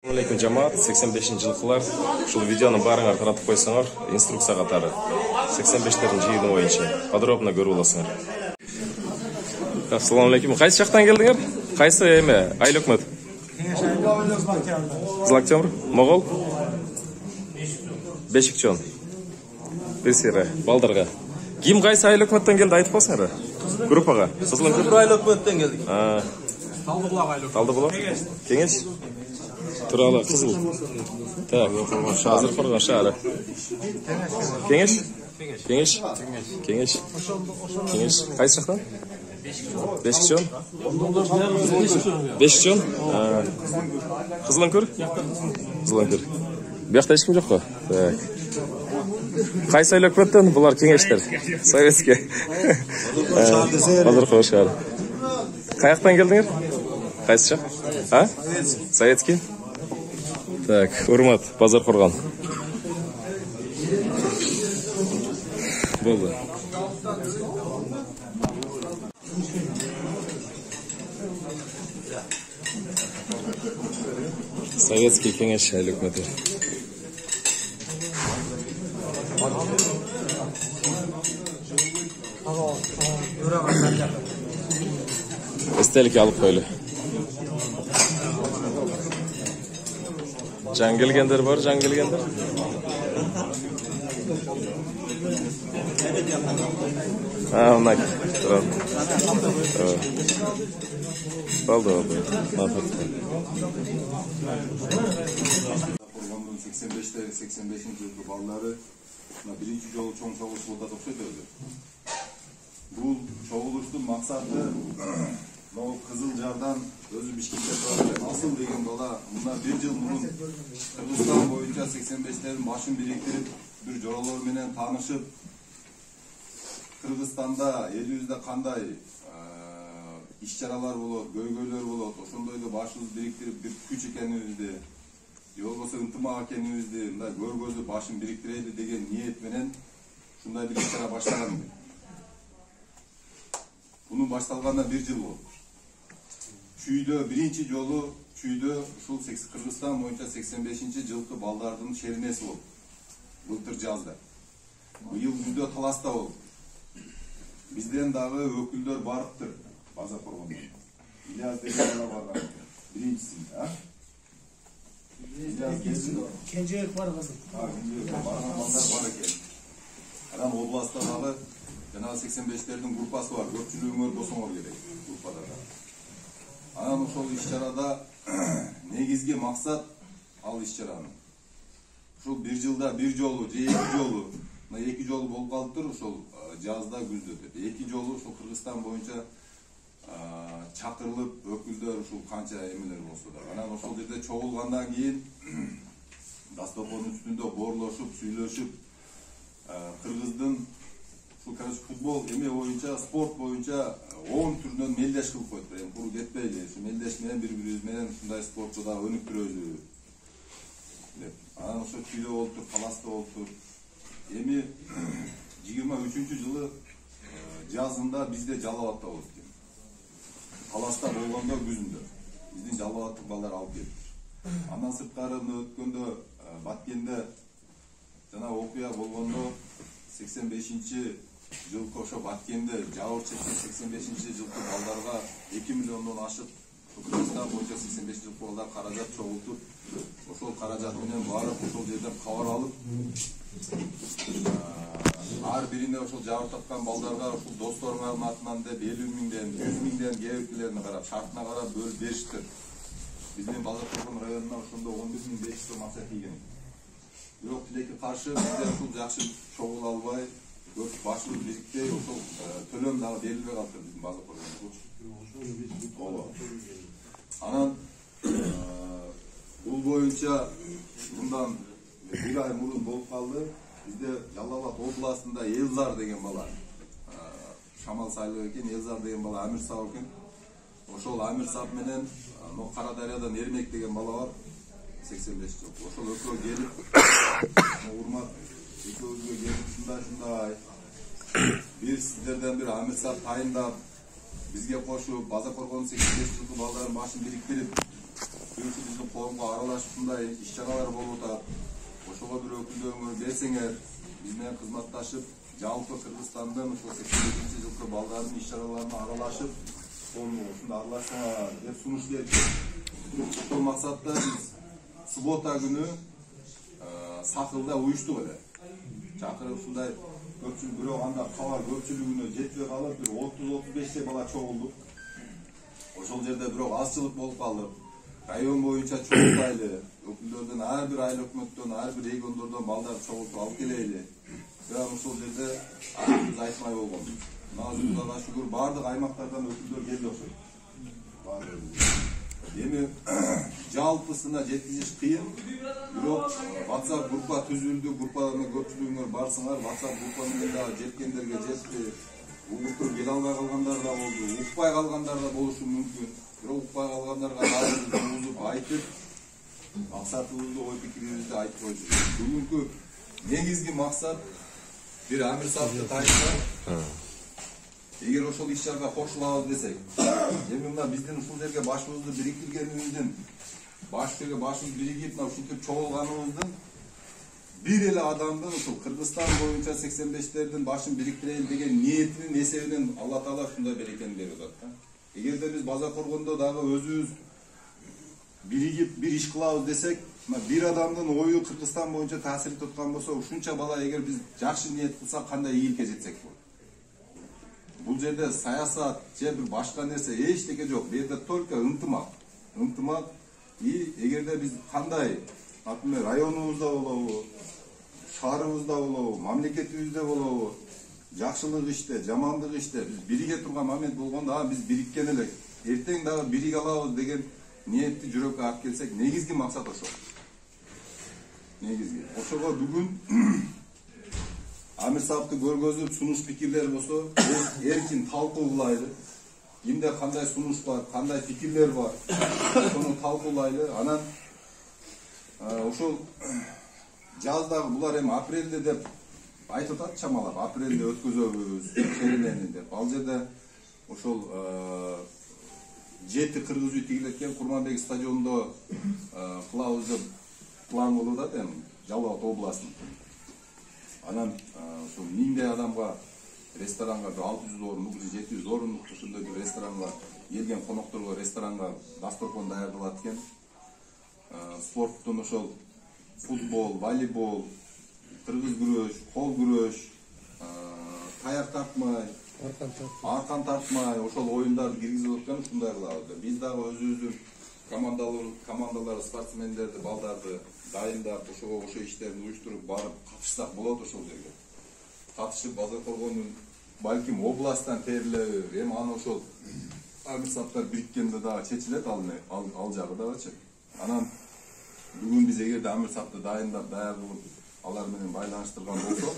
Assalamualaikum жамаат, 85-жылқылар. Ушул видеоны барыңар таратып койсоңор, инструкция катары 85-тердин жыйыны боюнча подробно көрүп аласыңар. Assalamualaikum. Кайсы жактан келдиңер? Кайсы эме? Айыл өкмөт. Злактёмур, Могол. Бешикчон. Бесире, балдарга. Ким кайсы айыл өкмөттөн келди айтып койсоңор? Группага. Кызыл айыл өкмөттөн келдик. Талдыбулак айыл өкмөт. Талдыбулак. Кеңеш. Туралы Кызыл. Так, Азыр Коргон шаары. Кеңеш? Кеңеш. Кайсы жактан? Бешикчон. Бешикчон. Кызылөңкүр? Кызылөңкүр. Биякта эч ким жокко? Так. Кайсы айыл өкмөттөн? Булар кеңештер. Советский. Азыр Коргон шаары. Каяктан келдиңер? Кайсы жак? Советский. Так, урмат, базар Коргон. Болды. Советский кеңеш айыл өкмөтү. Эстеликке алып койлу. Жан келгендер бар, жан келгендер. Мына турат. Болды. 85-жылғы балдары биринчи жолу чоң чогулуш болуп окшойт өзү. Бул чогулуштун максаты Кызыл Жардан өзү Бишкекте турат Асыл деген бала мына бир жыл мурун Кыргызстан боюнча 85-тердин башын бириктирип, бир жоролор менен таанышып, Кыргызстанда элибизде кандай иш-чаралар болот, көйгөйлөр болот, ошондой эле башыбызды бириктирип бир күч экенибизди, же болбосо ынтымак экенибизди мындай көргөзүп башын бириктирели деген ниет менен ушундай бир иш-чара баштаган. Бунун башталганына бир жыл болду. Чүйдө биринчи жолу Чүйдө ушул Кыргызстан боюнча 85-жылкы балдардын шермеси болду. Былтыр жазда. Быйыл күздө Таласта болду. Бизден дагы өкүлдөр барыптыр. Базар Коргондон. Ильяс деген бала барган. Биринчисинде, Кенжебек бар кызым. Барган балдар бар экен. Анан областта дагы жанагы 85-тердин группасы бар. Көпчүлүгүңөр болсоңор керек группада да. Анан ошол иш-чарада негизги максат ал иш-чаранын. Ушул бир жылда бир жолу же эки жолу болуп калыптыр, ошол жазда күздө деп. Эки жолу ушул Кыргызстан боюнча чакырылып өкүлдөр ушул канча эмелер болсо да. Анан ошол жерде чогулгандан кийин дастоконун үстүндө боорлошуп, сүйлөшүп, Кыргыздын футбол эме боюнча, спорт боюнча 10 түрүнөн мелдеш кылып койду. Эми куру кетпейли, ушу мелдеш менен бири-бирибиз менен ушундай спортчу да өнүктүрөлү деп. Анан ошо Чүйдө болуптур, Таласта болуптур. Эми 23-жылы жазында бизде Жалал-Абадта болду экен. Таласта болгондо күзүндө биздин Жалал-Абадтык балдар алып келиптир. Андан сырткары өткөндө Баткенде жана окуя болгондо 85-жылкы ошо Баткенде жабыр чеккен 85-жылкы балдарга 2 миллиондон ашык Кыргызстан боюнча 85-жылкы балдар каражат чогултуп, ошол каражат менен барып ошол жерден кабар алып, ар бирине ошол жабыр тапкан балдарга ушул досторуңардын атынан деп 50 миңден, 100 миңден кээбектерине карап, шартына карап бөлүп бериштир. Биздин Базар Коргон районуна ошондо 11.500 сом акча тийген. Бирок тилекке каршы бизде ушул жакшы чогула албай, көп башыбыз бириктей, ошол төлөм дагы берилбей калыптыр биздин Базар Коргонго. Анан бул боюнча мындан бир ай мурун болуп калды. Бизде Жалал-Абад областында Элзар деген бала, Шамал Сайлуу экен, Элзар деген бала Амир Сап экен. Ошол Амир Сап менен Кара Дарыядан Эрмек деген бала бар. 85 жыл. Ошол экөө келип, урмат экөөбүзгө келип ушундай бир сиздерден бир Амир Сап тайындап, бизге кошуп, Базар Коргон 85 жылкы балдарын башын бириктирип, Çünkü bizim koyunga aralashıp bunday iş-çaralar bolup atat. Ошого bir өкүлдөрүңөр берсеңер, биз менен кызматташып, жалпы Кыргызстандын ошол 85-жылкы балдардын иш-чараларына аралашып, ушунда аралашсаңар деп сунуш берди. Ошол максатта биз суббота күнү Сакылда уюштук эле. Чакырып ушундай көпчүлүк бирок анда кабар көпчүлүгүнө жетпей калып, бир 30-35 бала чогулдук. Ошол жерде бирок азчылык болуп калып, район боюнча чогултайлы, өкүлдөрдөн ар бир айыл өкмөттөн, ар бир региондордон балдар чогултуп алып келели. Бирок ошол жерде биз айтмай болгон. Азыр Кудайга шүгүр бардык аймактардан өкүлдөр келди окшойт. Эми жалпысына жеткизиш кыйын. Бирок WhatsApp группа түзүлдү, группаларына көпчүлүгүңөр барсыңар, WhatsApp группа менен дагы жеткендерге жетти. Угуп келе албай калгандар да болду, укпай калгандар да болушу мүмкүн. Бирок укпай калгандарга бузуп айтып, максатыбызды, ой пикирибизди айтып койчу. Бүгүнкү негизги максат бир Амир Сапты тайынтып, эгер ошол иш-чарага кошулабыз десек, эми мына биздин ушул жерге башыбызды бириктиргенибиздин, башыбыз биригип ушинтип чогулганыбыздын бир эле адамдын ушул Кыргызстан боюнча 85-тердин башын бириктирейин деген ниетинин эсебинен Алла Таала ушундай берекени берип атат. Эгерде биз база коргондо дагы өзүбүз биригип бир иш кылабыз десек, бир адамдын ою Кыргызстан боюнча таасир туткан болсо, ушунча бала эгер биз жакшы ниет кылсак кандай ийгиликке жетсек болот. Бул жерде саясат же бир башка нерсе эчтеке жок. Бу жерде только ынтымак. И эгерде биз кандай, например, районубузда болобу, шаарыбызда болобу, мамлекетибизде болобу, жакшылык иште, жамандык иште биз бириге турган момент болгондо, биз бириккен элек, эртең дагы бириге алабыз деген ниетти жүрөккө алып келсек, негизги максат ошол. Негизги. Ошого бүгүн Амир Сапты көргөзүп, сунуш пикирлер болсо, эркин талкуу кылайлы. Кимде кандай сунуш бар, кандай пикирлер бар, ошону талкуулайлы. Анан ошол жаздагы булар эми апрелде деп айтып атат чамалап, апрелде өткөзөбүз шерелени деп. Ал жерде ошол 7 кыргыз үй тигилеткен Курманбек стадионунда кылабыз деп план болуп атат эми Жалал Абад областынын. Анан ошол 1000 адамга ресторанга 600 орындык, 700 орындык ушундай бир ресторанга келген конокторго ресторанга дасторкон даярдалат экен. Спорттун ошол футбол, волейбол, кыргыз күрөш, кол күрөш, таяк тартмай, аркан тартмай ошол оюндарды киргизип аткан ушундай кылабыз. Биз дагы өзүбүздүн командалар, спортсмендерди, балдарды дайындап, ошо иштерин уюштуруп барып катышсак болот ошол жерге. Катышып база коргонун балким областтан терилеби, эми аны ошол Амир Саптар бириккенде дагы чечилет ал жагы дагычы. Анан бүгүн биз эгерде Амир Сапты дайындап, даярдылып алар менен байланыштырган болсок,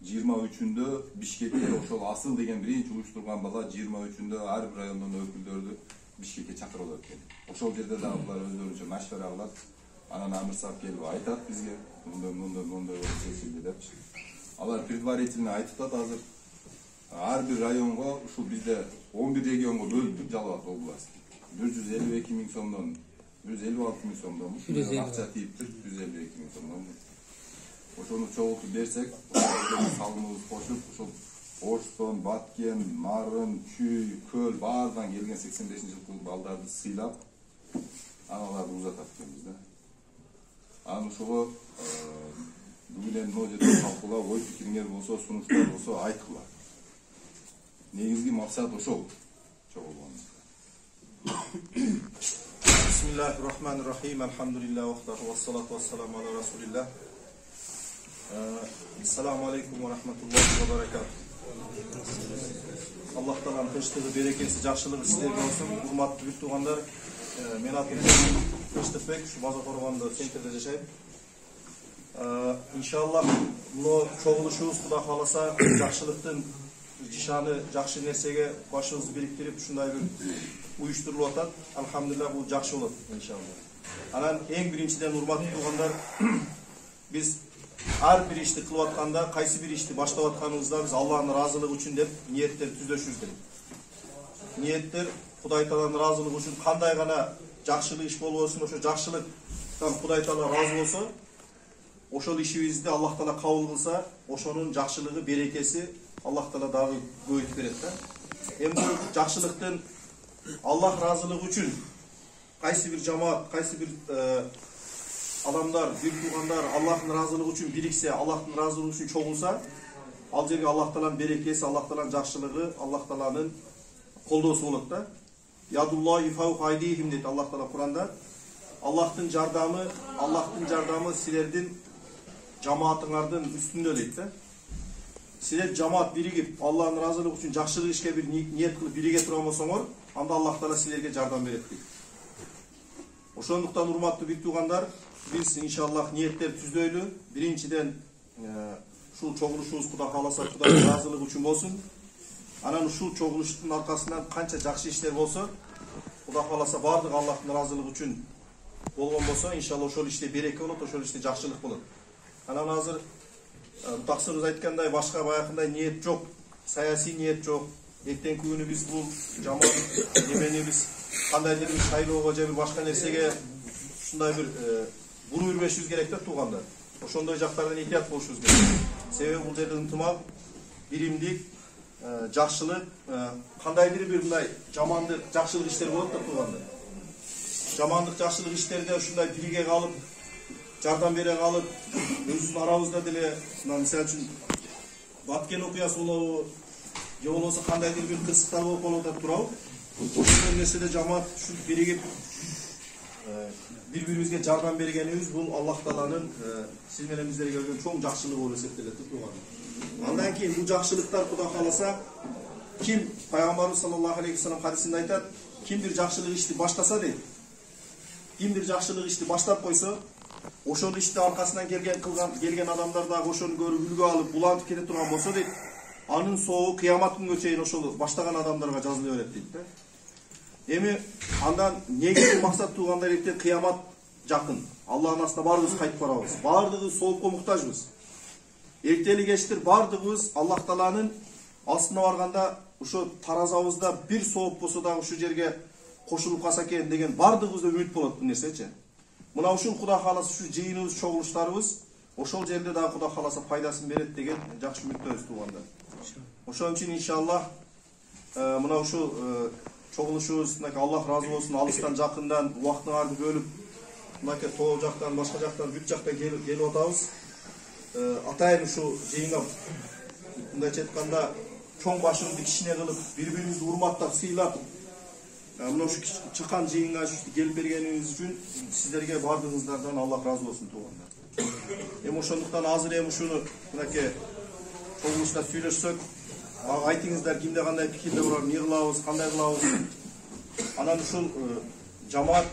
23-үндө Бишкекке ошол Асыл деген биринчи уюштурган бала 23-үндө ар бир райондон өкүлдөрдү Бишкекке чакырып алат экен. Ошол жерде дагы булар өздөрүнчө машвара кылат. Анан Амир Сап келип айтат бизге, мындай болуп чечилди депчи. Алар предварительно айтып атат азыр. Ар бир районго ушул бизде 11 регионго бөлүндүк Жалал Абад областы. 152 миң сомдон 156 миң сомдон акча тийиптир, 152 миң сомдон. Ошону чогултуп берсек, салымыбыз кошуп, ошол Оштон, Баткен, Нарын, Чүй, Көл баардан келген 85-жылкы балдарды сыйлап, аналарды узатат экенбиз да. Анан ошого бүгүн эми могу жерде талкуулап, ой пикириңер болсо, сунуштар болсо айткыла. Негизги максат ошол чогулган. Бисмиллахир-рахманир-рахим. Алхамдулиллах вассалату вассаламу аля расулиллах. Ассаламу алейкум ва рахматуллахи ва баракатух. Аллах Тааланын тынчтыгы, берекеси, жакшылыгы сиздерге болсун. Урматтуу бүт туугандар, мен атым Тынчтыкбек, ушу База Коргондо центрде жашайм. Иншаллах, бул чогулушубуз Кудай кааласа жакшылыктын жишаны, жакшы нерсеге башыбызды бириктирип ушундай бир уюштурулуп атат. Алхамдулилlah, бул жакшы болот иншаллах. Анан эң биринчиден урматтуу туугандар, биз ар бир ишти кылып атканда, кайсы бир ишти баштап атканыбызда биз Аллахтын ыраазылыгы үчүн деп ниеттер түзөшүбүз керек. Ниеттер Кудай Тааланын ыраазылыгы үчүн кандай гана жакшылык иш болбосун, ошо жакшылыктан Кудай Таала разы болсо, ошол ишибизди Аллах Таала кабыл кылса, ошонун жакшылыгы, берекеси Аллах Таала дагы көбөйтүп берет да. Эми бул жакшылыктын Аллах разылыгы үчүн кайсы бир жамаат, кайсы бир адамдар, бир туугандар Аллахтын разылыгы үчүн бириксе, Аллахтын разылыгы үчүн чогулса, ал жерге Аллах Тааланын берекеси, Аллах Тааланын жакшылыгы, Аллах Тааланын колдоосу болот да. Ядуллахи фаука айдихим дейт Аллах Таала Куранда. Аллахтын жардамы силердин жамаатыңардын үстүндө дейт да. Силер жамаат биригип, Аллахтын разылыгы үчүн жакшылык ишке бир ниет кылып бириге турган болсоңор, анда Аллах Таала силерге жардам берет дейт. Ошондуктан урматтуу бир туугандар, биз иншаллах ниеттер түздөйлү. Биринчиден ушул чогулушубуз Кудай кааласа Кудайдын разылыгы үчүн болсун. Анан ушул чогулуштун аркасынан канча жакшы иштер болсо, Кудай кааласа бардыгы Аллахтын разылыгы үчүн болгон болсо, иншалла ошол иште береке болот, ошол иште жакшылык болот. Анан азыр тақсырыбыз айткандай, башка баягындай ниет жок, саясий ниет жок. Эртеңки күнү биз бул жамаат немени биз кандайдыр бир шайлоого же бир башка нерсеге ушундай бир буруп жүрбөшүбүз керек да туугандар. Ошондой жактардан этият болушубуз керек. Себеби бул жерде ынтымак, биримдик, жакшылык, кандайдыр бир мындай жамандык, жакшылык иштер болот да туугандар. Жамандык, жакшылык иштерде ушундай бириге калып, жардам бере калып, өзүбүздүн арабызда деле, мисалы үчүн Баткен окуясы болобу, же болбосо кандайдыр бир кырсыктар болуп калып турабы. Ошол нерседе жамаат ушинтип биригип бири-бирибизге жардам бергенибиз бул Аллах Тааланын сиз менен биздерге берген чоң жакшылыгы болуп эсептелет туугандар. Андан кийин бул жакшылыктар Кудай кааласа, ким пайгамбарыбыз саллаллаху алейхи вассалам хадисинде айтат, ким бир жакшылык ишти баштаса дейт, ким бир жакшылык ишти баштап койсо, ошол ишти аркасынан келген адамдар дагы ошону көрүп үлгү алып булантып кете турган болсо дейт, анын соогу кыямат күнгө чейин ошол баштаган адамдарга жазыла берет дейт да. Эми андан негизги максат туугандар, эртең кыямат жакын. Аллахтын астына баарыбыз кайтып барабыз. Бардыгыбыз соопко муктажбыз. Эртели кечтир бардыгыбыз Аллах Тааланын астына барганда ошо таразабызда бир сооп болсо дагы ушу жерге кошулуп калса экен деген бардыгыбызда үмүт болот бул нерсечи. Мына ушул Кудай кааласа ушу жыйыныбыз, чогулуштарыбыз ошол жерде дагы Кудай кааласа пайдасын берет деген жакшы үмүттөбүз туугандар. Ошон үчүн иншаллах мына ушул чогулушубуз Аллах разы болсун, алыстан жакындан убактыңарды бөлүп, мынакей тоо жактан, башка жактан, бүт жактан келип атабыз. Атайын ушул жыйынга мындайча айтканда чоң башыңызды кичине кылып, бири-бирибизди урматтап, сыйлап, мына ушу чыккан жыйынга келип бергениңиз үчүн сиздерге бардыгыңыздардан Аллах разы болсун туугандар. Эми ошондуктан азыр эми ушуну мынакей чогулушта сүйлөшсөк, айтыңыздар кимде кандай пикирде бар, эмне кылабыз, кандай кылабыз. Анан ушул жамаат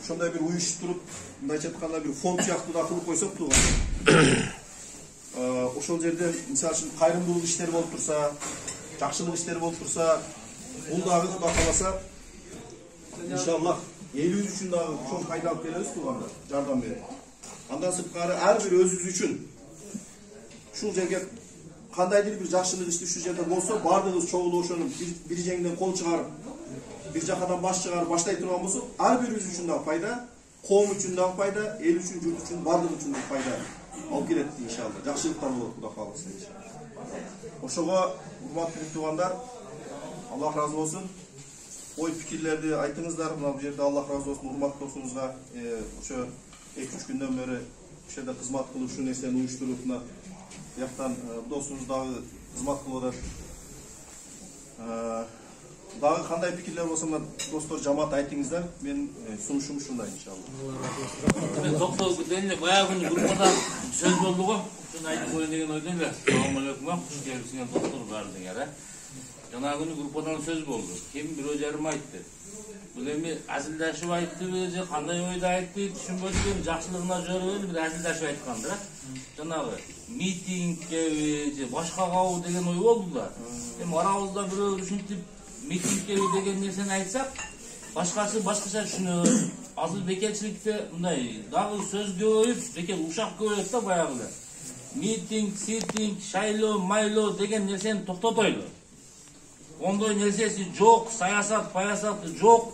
ошондой бир уюштуруп, мындайча айтканда бир фонд сыяктуу да кылып койсок туугандар. Ошол жерде мисалы үчүн кайрымдуулук иштери болуп турса, жакшылык иштери болуп турса, бул дагы Кудай кааласа иншаллах элибиз үчүн дагы чоң пайда алып келебиз туугандар, жардам берип. Андан сырткары ар бир өзүбүз үчүн ушул жерге кандайдыр бир жакшылык ишти ушул жерде болсо, бардыгыбыз чогулуп ошону бир жеңден кол чыгарып, бир жакадан баш чыгарып баштай турган болсок, ар бирибиз үчүн дагы пайда, коом үчүн дагы пайда, эл үчүн, журт үчүн, бардыгы үчүн дагы пайда алып келет иншалла. Жакшылыктар болот Кудай кааласа иншалла. Ошого урматтуу туугандар, Аллах разы болсун. Ой пикирлерди айтыңыздар. Мына бул жерде Аллах разы болсун урматтуу досуңузга ошо 2-3 күндөн бери ошол жерде кызмат кылып, ушул нерсени уюштуруп, мына жактан досуңуз дагы кызмат кылып атат. Дагы кандай пикирлер болсо, мына достор жамаат айтыңыздар. Мен сунушум ушундай иншалла. Мен токтолуп кетейин эле, баягы күнү группада сөз болду го. Ушуну айтып коеюн деген ойдон эле. Assalamu alaykum, куш келипсиңер достор баардыгыңар. Жана күнү группадан сөз болду. Ким бирөө жарым айтты. Бул эми азилдашып айттыбы же кандай ойдо айтты, түшүнбөдүм. Жакшылыгына жөрөбү бир азилдашып айткандыр. Жанагы митингке же башкагабы деген ой болду да. Эми арабызда бирөө ушинтип митингке деген нерсени айтсак, башкасы башкача түшүнөт. Азыр бекерчиликте мындай дагы сөз көбөйүп, бекер ушак көбөйөт да баягы. Митинг, ситинг, шайлоо, майлоо деген нерсени токтотойлу. Ондой нерсеси жок, саясат, паясаты жок.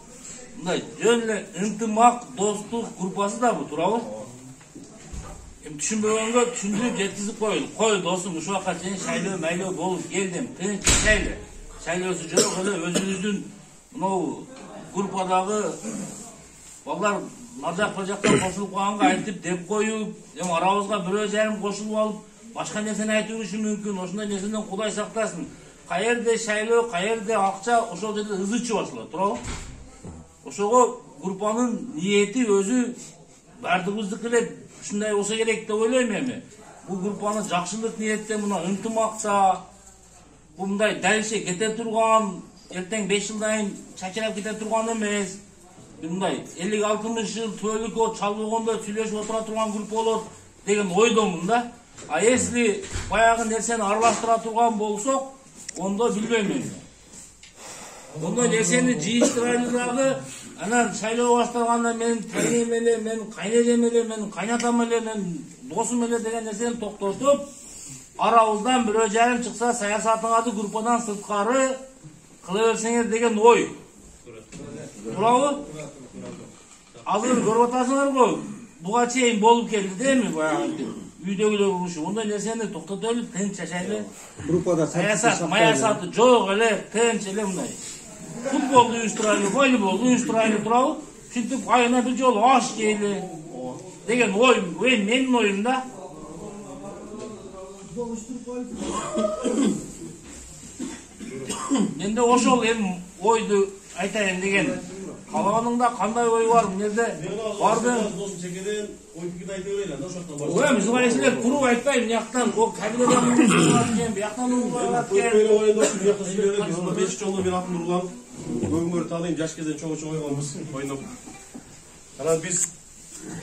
мындай жөн эле ынтымак, достук группасы да бу, туурабы? Түшүнбөгөнгө түшүндүрүп жеткизип коюл. Кой досум, ушул вакытка чейин шайлоо майлоо болуп келдим. Тынч жашайлы. Шайлоосу жок эле өзүбүздүн мынау группадагы балдар мажак жактан кошулуп калганга айтып деп коюп, эми арабызга бирөө жарым кошулуп алып, башка нерсени айтып жүрүшү мүмкүн. Ошондой нерседен Кудай сактасын. Каерде шайлоо, каерде акча, ошол жерде ызычы башталат, туурабы? Ошого группанын ниети өзү бардыгыбыздыкы эле ушундай болсо керек деп ойлойм эми. Бул группаны жакшылык ниетте мына ынтымакта, бул мындай дальше кете турган, эртең 5 жылдан кийин чачырап кете турган эмес. Мындай 50-60 жыл төөлүккө чалбагондо сүйлөшүп отура турган группа болот деген ойдомун да. А если баягы нерсени аралаштыра турган болсок, ондо билбейм эми. Ондой нерсени жыйыштырайлы дагы, анан шайлоо башталганда мен тайнем эле, мен кайнежем эле, мен кайнатам эле, мен досум эле деген нерсени токтотуп, арабыздан бирөө жарым чыкса саясатыңарды группадан сырткары кыла берсеңер деген ой. Туурабы? Азыр көрүп атасыңар го, буга чейин болуп келди дейми баягы үйдөгүлөр урушуп. Ондой нерсени токтотолу, тынч жашайлы. Группада саясат, маясаты жок эле, тынч эле мындай. Футболду уюштурайлы, волейболду уюштурайлы, туурабы? Ушинтип айына бир жолу аш жейли деген ой, менин оюм да. Менде ошол эми ойду айтайын деген. Калганыңда кандай ой бар, эмнеде барды? Досум чекеден ой пикирди айта берели, анда ошоктон бар. Ой, биз кайсылар туруп айтпайм, мияктан о кабинеден уруп келген, бияктан уруп келген. Көйгөй оюнда бияктан сүйлөбөйт, биз 5 жолу мен атын уругам. Көбүңөр таанıyım, жаш кезден чогуу ойгонбуз, ойноп. Анан биз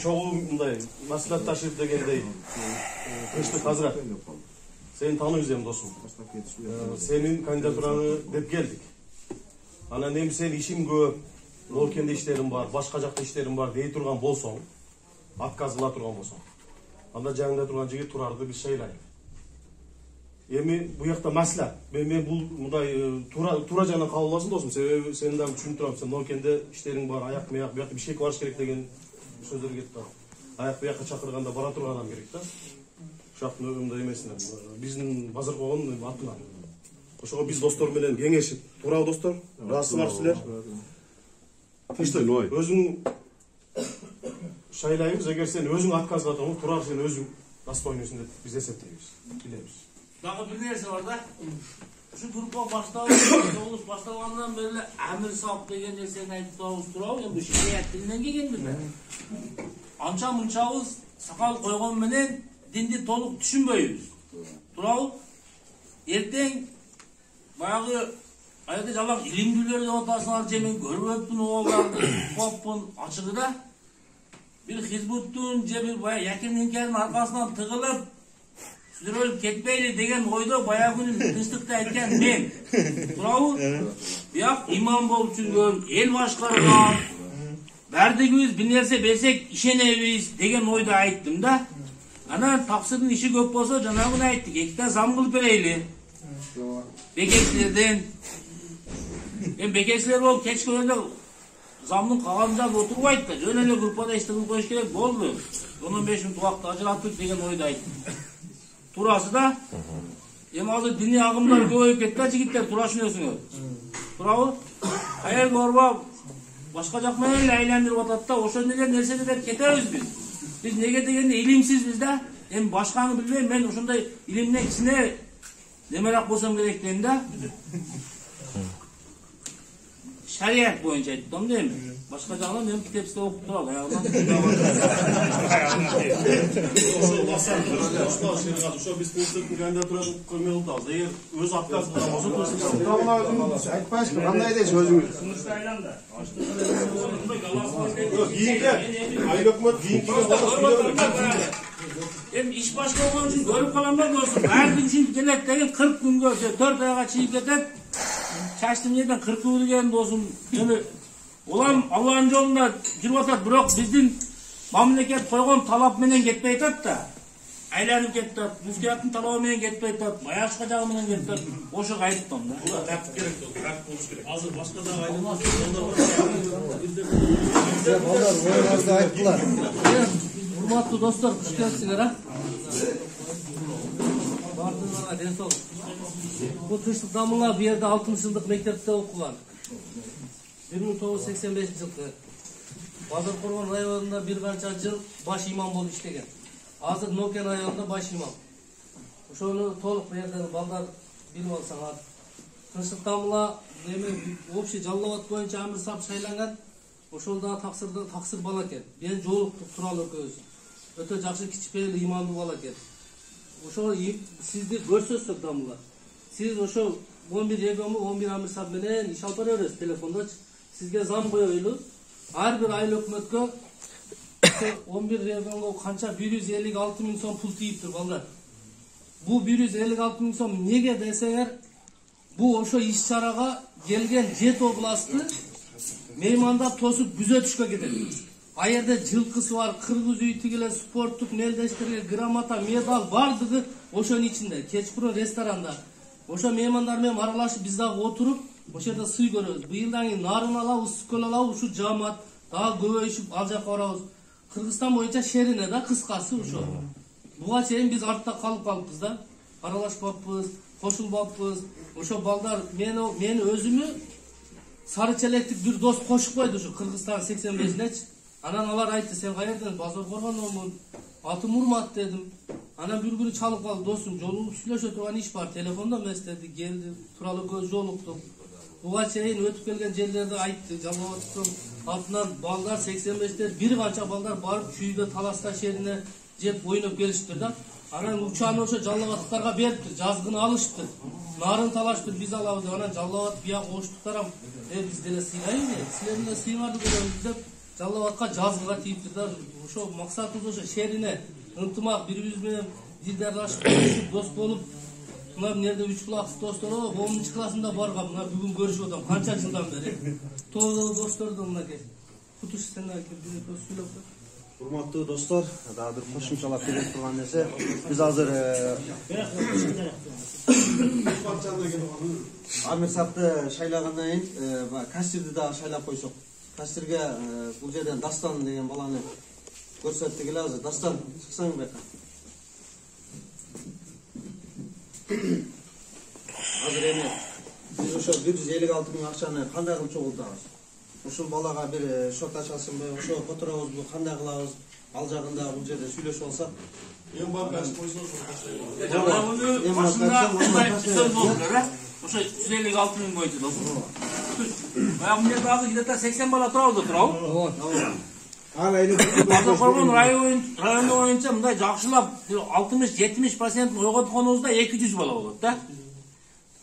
чогуу мындай маслихатташып дегендей, тынчтык Хазрат. Сени тааныйбыз эми досум. Сенин кандидатураңы деп келдик. Анан эми сен ишиң көп, Нолкенде иштерим бар, башка жакта иштерим бар дей турган болсоң, отказ кыла турган болсоң, анда жаңында турган жигит Турарды биз шайлайлы. Эми бу жакта маслихат. Мен бул мындай туура жагынан кабыл аласың досум, себеби сени дагы түшүнүп турам, сен Нолкенде иштериң бар, аяк маяк, бу жакта бишкекке барыш керек деген сөздөр кетип турат. Аяк буякка чакырганда бара турган адам керек да. Ушактын мындай эмесинен, биздин базар койгон атынан. Ошого биз достор менен кеңешип, туурабы достор? Ыраазысыңарбы силер? Тынчтык, өзүң шайлайбыз, эгер сен өзүң отказ кылсаң, Турар сен өзүң достойнусун деп биз эсептейбиз, билебиз. Дагы бир нерсе бар да. Ушу группа башталгандан бери Амир Сап деген нерсени айтып турабыз, туурабы? Эми шарият тилинен келгенбиз да. Анча мынчабыз сакал койгон менен динди толук түшүнбөйбүз. Туурабы? Эртең баягы айда жалаң илимдүүлөр деп атасыңар, же мен көрбөппүн ооларды, поппун ачыгы да. Бир хизбуттун же бир баягы якимдинкенин аркасынан тыгылып, сүрөлүп кетпейли деген ойдо баягы күнү тынчтыкта айткан мен. Туурабы? Бияк имам болуп жүргөн, эл башкарган, бардыгыбыз бир нерсе берсек ишенебиз деген ойдо айттым да. Анан тапсырдын иши көп болсо, жанагы айттык, 2 зам кылып берейли. Бекекчилерден. Эми бекекчилер болуп кечкелерде замдын каганын жазып отурбайт да, жөн эле группада ишти кылып коюш керек болду. 15 мүнөт убакытты ажыратып деген ойду айттым. Турасы да. Эми азыр диний агымдар көбөйүп кетти да, жигиттер, туура түшүнөсүңөр. Туурабы? Каерге барбап, башка жак менен эле айландырып атат да, ошол эле нерсени деп кетебиз биз. Биз неге дегенде илимсизбиз да. Эми башканы билбейм, мен ошондой илимден кичине немерак болсом керек дейм да. Шарият боюнча айттым да эми. Башка жагынан мен китепте окуп турам, аягынан. Ошо биз тынчтыктын кандидатурасы көрмөй калабыз. Эгер өзү отказ кылган болсо, өзүңүз айтпайсызбы, кандай дейсиз өзүңүз? Сунушту айланда. кийинки айыл өкмөт кийинки Эми иш башталган үчүн көрүп калам да досум. Баардыгы үчүн келет деген 40 күнгө, 4 айга чыйып кетет. Чачтын жерден 40 деген досум. Эми улам Алланын жолунда жүрүп атат, бирок биздин мамлекет койгон талап менен кетпей атат да. айланып кетип атат, муфтияттын талабы менен кетпей атат, Баяшка жагы менен кетип атат. Ошого айттым да. Тәртіп керек, тәртіп болуш керек. Азыр башка дагы айланат. Балдар ойыңызды айттылар. Урматтуу достор, куш келипсиңер, а? Бардыңарга ден соолук. Бул тынчтык дамыга бу жерде 60 жылдык мектепте окуган. 1985 жылы Базар Коргон районунда бир канча жыл баш имам болуп иштеген. Азыр Нокен районунда баш имам. Ошону толук бу жерден балдар билип алсаңар. Тынчтык дамыга эми общий Жалал-Абад боюнча Амир Сап шайланган. Ошол да таксыр бала экен. Мен жолуктук туралы экөөбүз. Өтө жакшы кичипейли имандуу бала экен. Ошол сизди көрсөтсөк дамыга. Сиз ошол 11 региону 11 Амир Сап менен иш алып бара бересиз телефондочу. Сизге зам коелу. Ар бир айыл өкмөткө 11 регионго канча 156 миң сом пул тийиптир балдар. Бу 156 миң сом неге десеңер, бу ошо иш-чарага келген 7 областы меймандар тосуп күзөтүшкө кетет. А жерде жылкысы бар, кыргыз үй тигиле спорттук мелдештерге грамота, медаль бардыгы ошонун ичинде. Кечкурун ресторанда. Ошо меймандар менен аралашып биз дагы отуруп, ошол жерде сый көрөбүз. Быйылдан кийин нарын алабыз, сүкөл алабыз, ушу жаамат дагы көбөйүшүп ал жака барабыз. Кыргызстан боюнча шерине да кыскасы ушо. Буга чейин биз артта калып калыппыз да. Аралашпаппыз, кошулбаппыз. Ошо балдар мени өзүмү сары челектик бир дос кошуп койду ушу Кыргызстан 85-нечи. Анан алар айтты, сен каерден? Базар Коргондонмун. Атым Урмат дедим. Анан бир күнү чалып калды, досум, жолугуп сүйлөшө турган иш бар, телефондо эмес деди. Келди, туралы көз жолуктук. Буга чейин өтүп келген жерлерди айтты. Жалал-Абадтын атынан балдар 85-тер бир канча балдар барып чүйдө Таласта шерине жеп ойноп келишиптир да. Анан учаны ошо Жалал-Абадтарга бериптир, жазгыны алышыптыр. Нарын талашыптыр, биз алабыз. Анан Жалал-Абад бияк оштуктарам, биз деле сыйлайбыз, силердин да сыйыңарды көрөбүз деп Жалал-Абадка жазгыга тийиптир да. Ошо максатыбыз ошо шерине ынтымак, бири-бириз менен дилдарлашып, дос болуп, мына нерде 3 класс достор, 10 классында барга мына бүгүн көрүшүп атам, канча жылдан бери. Тоодо досторду мынакей. Кутуш сендер бир сөйлөп кой. Урматтуу достор, дагы бир кошумчалап берип турган нерсе. Биз азыр Амир Сапты шайлагандан кийин кассирди дагы шайлап койсок. Кассирге бул жерден Дастан деген баланы көрсөттүк эле азыр. Дастан, чыксаң бека. Азыр эми биз ошо 156 миң акчаны кандай кылып чогултабыз? Ушул балага бир шот ачасынбы, ошо которобузбу, кандай кылабыз? Ал жагында бул жерде сүйлөшүп алсак. Эң башка койсоңуз Жанагы башында мындай сөз болду, э? Ошо 156 миң боюнча достор. Баягы жерде азыр где-то 80 бала турабыз да турабы? Базар Коргон району боюнча мындай жакшылап 60-70% ойготконубузда 200 бала болот да.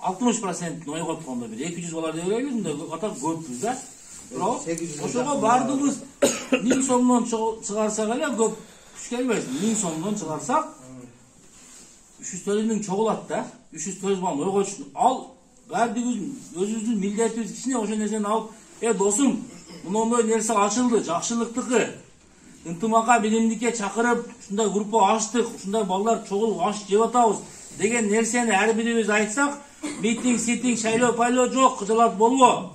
60% ойготкондо бир 200 бала деп элебиз, мындай атак көппүз да. Ошого бардыгыбыз 1000 сомдон чыгарсак эле көп күч келбейт. 1000 сомдон чыгарсак 300 миң чогулат да. 300 баланы ойготуш. Ал бардыгыбыз өзүбүздүн милдетибиз кичине ошол нерсени алып, досум, мындай нерсе ачылды, жакшылыктыкы. Ынтымакка, билимдикке чакырып, ушундай группа ачтык, ушундай балдар чогулуп аш жеп атабыз деген нерсени ар бирибиз айтсак, митинг, ситинг, шайлоо, пайлоо жок, кыжалат болбо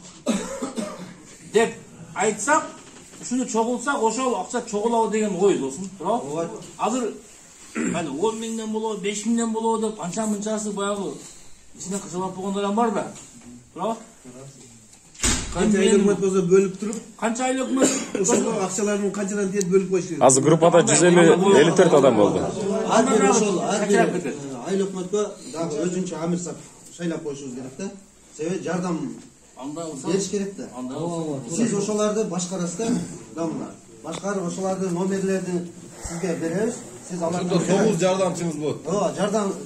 деп айтсак, ушуну чогулсак, ошол акча чогулабы деген ой досум, туурабы? Азыр мына 10 миңден болобу, 5 миңден болобу деп анча-мынчасы баягы ичине кыжалат болгондор бар да, туурабы? Канча айлык өкмөт болсо бөлүп туруп, канча айлык өкмөт ошол акчалардын канчадан тиет бөлүп коюш керек. Азыр группада 154 адам болду. Ар бир ошол айлык өкмөткө дагы өзүнчө Амир Сап шайлап коюшубуз керек да. Себеби жардам бериш керек да. Сиз ошолорду башкарасыз да, дамлар. Башкарып ошолордун номерлерин сизге беребиз. Сиз аларга 9 жардамчыңыз болот.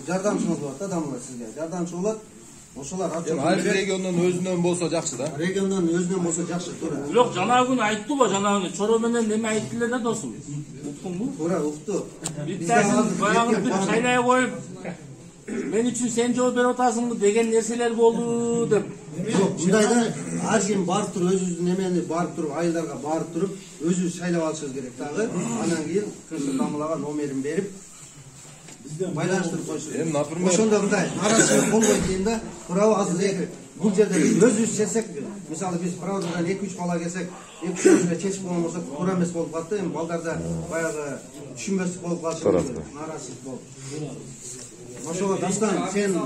жардамчыңыз болот да, дамлар сизге. Жардамчы болот. Ошолор Ар бир региондон өзүнөн болсо жакшы да. Региондон өзүнөн болсо жакшы, туура. Жок, жанагы күнү айтты го, жанагы чоро менен неме айттылар да досум. Уктуңбу? Туура, укту. Биттасын баягы бир шайлай коюп, мен үчүн сен жооп берип атасыңбы деген нерселер болду деп. Жок, мындайда ар ким барып туруп өзүбүздүн эмени барып туруп, айылдарга барып туруп, өзүбүз шайлап алышыбыз керек дагы. Андан кийин Кыргыз Дамылага номерин берип, байланыштырып коюшубуз. Эми, например, ошондо мындай нааразычылык болбойт дейм да. Туурабы азыр бул жерде биз өзүбүз чечсек, мисалы биз праводан 2-3 бала келсек, 2-3 өзүнө чечип койгон болсок, туура эмес болуп калат да. Эми балдарда баягы түшүнбөстүк болуп калат, нааразычылык болуп. Ошого Дастан, сен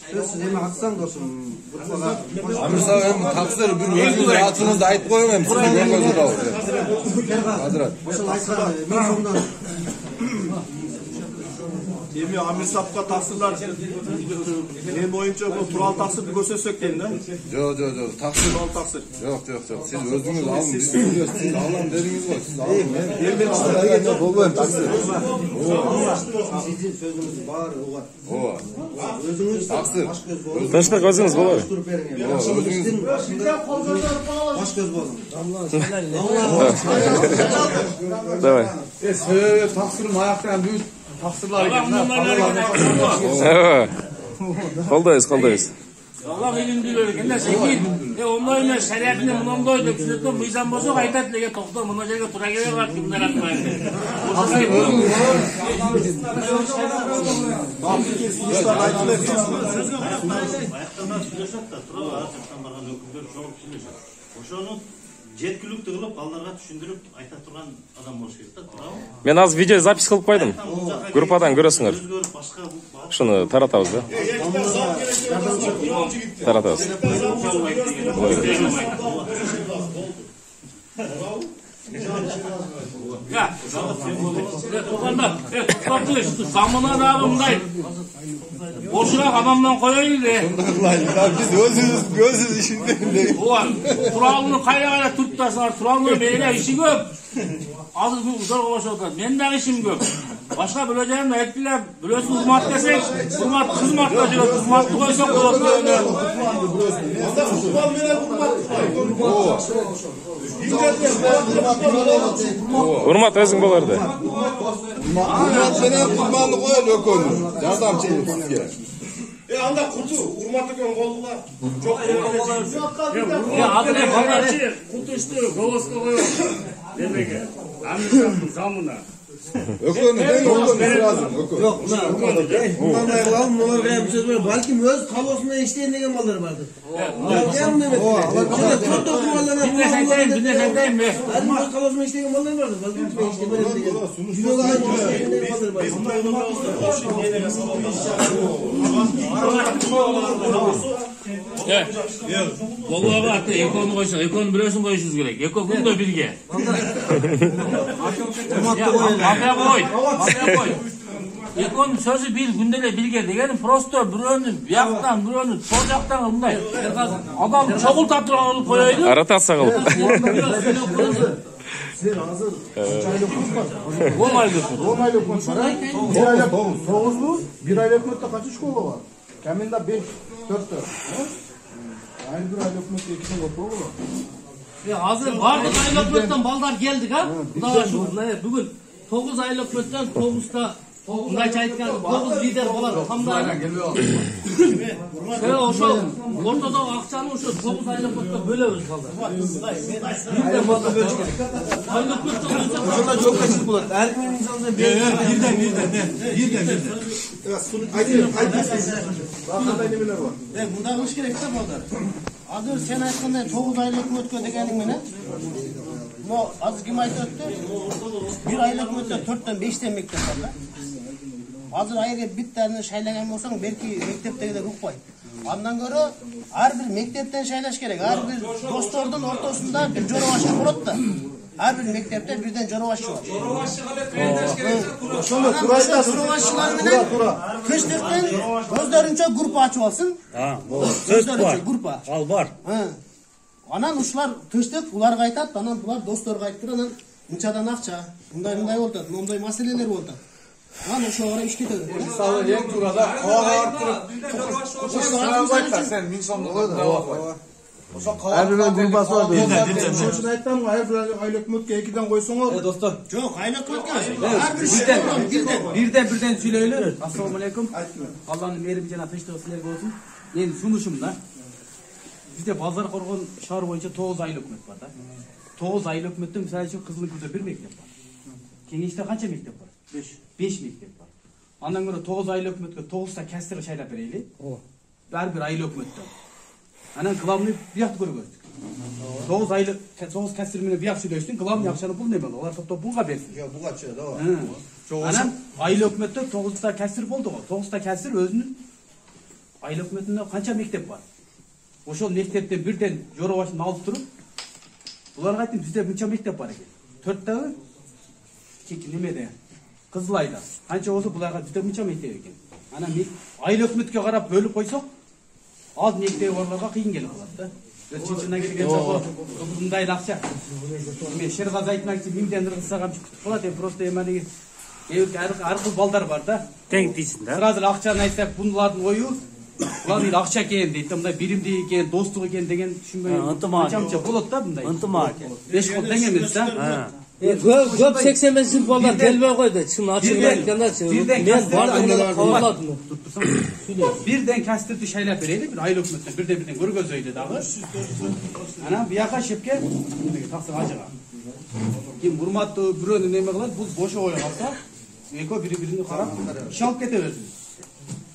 сөзсүз эме атсаң досум, группага Амирсал эми таксир бир өзүңүздүн атыңызды айтып коюң эми сиздин көңүлүңүздө. Азырат. ошол айткан 1000 сомдон Эми Амирсапка тапсырлар менин оюмча бул турал тапсырды көрсөтсөк дейм да. Жок, таксир. Турал тапсыр. Жок. Сиз өзүңүз алın, биз билебиз. Сиз алам дедиңиз го. Сиз алın. Мен болбойм таксир. сиздин сөзүңүздү баары угат. Ооба. Өзүңүз Таксир. баш көз болуп. Тынчтык өзүңүз болобу? Туруп бериңер. Өзүңүздүн баш көз болуң. Давай. Себеби таксирдин аяктан бүт таксирлар экен да. Колдойбуз. Allah ilindiriyor. Kendi sekin. Onlar ne şerefine bunamdoy da küçükte mizan bozuk aytat lege tokta buna jege tura gele var kimler atmayın. Ошону жеткиликтүү кылып, балдарга түшүндүрүп айта турган адам болуш керек да, туурабы? Мен азыр видео запись кылып койдум. Группадан көрөсүңөр. Шуну таратабыз да. Таратабыз. Ya, to'g'anda, to'xtatilish, zamona davomday. Boşurak adamdan koyaydı. Biz özümüz işinde. Ulan, Tural'ını kayda tuttasınlar, Tural'ını beyle işi köp. Azı bu uzar kovaşadılar, men de işim köp. Başka böleceğim de ettiler, bölösü hizmet desek, hizmetla jürüp, hizmetli koysak olası öyle. Урмат өзүң болорду. Urmat менен курманды коелу экөөнү. Жардамчылык сизге. Анда курту урмат экен колуна. Жок. Ya adı ne ballarçı, kurtuştu, Govoska koyuyor. Demeke, Amsterdam zamına. Экөөнү тең экөөнү lazım. Yok, bundan ayrılalım, bunlar veya bir söz böyle. Belki öz kalosunda işleyen degen malları vardır. Anlatayım mı? Çok dokumalarına Dinlesendeyim be. Belki öz kalosunda işleyen malları vardır. Belki bir işte böyle degen. Yüzde aynı işleyen malları vardır. Evet. Boluğa baktı, ekonu koysun, ekonu biliyorsun koyuşunuz gerek. Eko bunu da bilge. Mafya koy. Ekon sözü bir gündele bilge degenin prosto birönü yaktan birönü socaktan bunday. Adam çoğul tatlıran olup koyaydı. Aratasa kılıp. Sen hazır 3 aylık kurt var. 10 aylık kurt. 10 aylık kurt var. 1 aylık 9'lu, 1 aylık kurtta kaç şkolu var? Keminde 5, 4. Aynı 1 aylık kurtta 2 şkolu var. Ya hazır vardı aylık kurttan ballar geldik ha. Daha şu bugün 9 aylık kurttan 9'ta Bunday aytkan 9 lider bolar hamda. Sen oşo ortada akçаны oşo 9 aylık kurtta bölөбүз ballar. Lider ballar bölüş керек. Aylık kurttan Şurada çok kaçık bular. Erkeğin insanları birden. Мындай кылыш керек да балдар. Азыр сен айткандай 9 айлык өткө дегениң менен но азыр ким айтып өттү? 1 айлык өттө 4төн 5тен мектеп бар да. Азыр айга биттерini шайлаган болсоң, берки мектептегидей укпайт. Андан көрө ар бир мектептен шайлаш керек. Ар бир достордун ортосунда бир жоробашчы болот да. Ар бир мектепте бирден жоробашчы бар. Ошондо тура айтасың. Жоробашчылар менен тынчтыктын өздөрүнчө группа ачып алсын. Сөз бар. Группа. Ал бар. Анан ушулар тынчтык уларга айтат, анан булар досторго айтып туруп, анан мынчадан акча, мындай болуп атат, мындай маселелер болуп атат. Анан ошого карай иш кетет. Мисалы эң туурада кабак арттырып, сен 1000 сомдук кабак. Her bir grupası var. Şunu ayttam го, her bir aylık ömөткө 2'den koysoңор. Dostlar. Жок, айлык өткөн. Ар бир Birden söyleyler. Assalamu alaikum. Allah'ın mehri jana tinçligi sizlerge olsun. Endi sunuşum da. Bizde Bazar Korgon şahar boyunca 9 aylık hükümet var da. 9 aylık hükümette misal için Kızılgül'de bir mektep var. Kengeç'te kaça mektep var? 5 mektep var. Andan göre 9 aylı ökmötkö 9'ta kestir şaylap bereyli. Her bir aylı ökmötkö. Anan kılamını bir yak görüp 9 aylık 9 kestirmini bir yak söylüyorsun. Kılam yapşanı bul ne böyle? Olar topta bulga versin. Yo bu kaçıyor da o. Anan aylı ökmötkö 9'ta kestir boldu o. 9'ta kestir özünün aylı ökmötünde kança mektep var. Oşol mektepten birden joro başını alıp durup bularga aytdım bizde buncha mektep var eken. 4 tağı nimede? Kızılayda. Kança olsa bularga bizde buncha mektep eken. Ana aylı ökmötkö karap bölüp koysok az mektep barlarga kıyın gelip kalat da. Ölçüsünden kelgen çoko bunday akça. Men şergaz aytmakçı 1000 ыргызсагам күтүп калат. Просто эмелеги аркы балдар бар да. Тең дейсиң да. Сразу акчаны айтсак, бундардын ою булар акча экен дейт, мындай биримдик экен, достук экен деген түшүнбөй. Канча болот да мындай. Ынтыма экен. 5 кол тең эмес да. Көп 85 балдар келбей койду. Чын ачыгын айтканда мен бардыгына кабарладым. Birden kestirdi şaylap bereyli, bir aylı ökmötten birden görgözöydü dağı. Ana biyaka şepke, taksın acığa. Kim vurmattı, bürönü neme kılar, bu boşa oya kalsa, eko birini karap, iş alıp kete özün.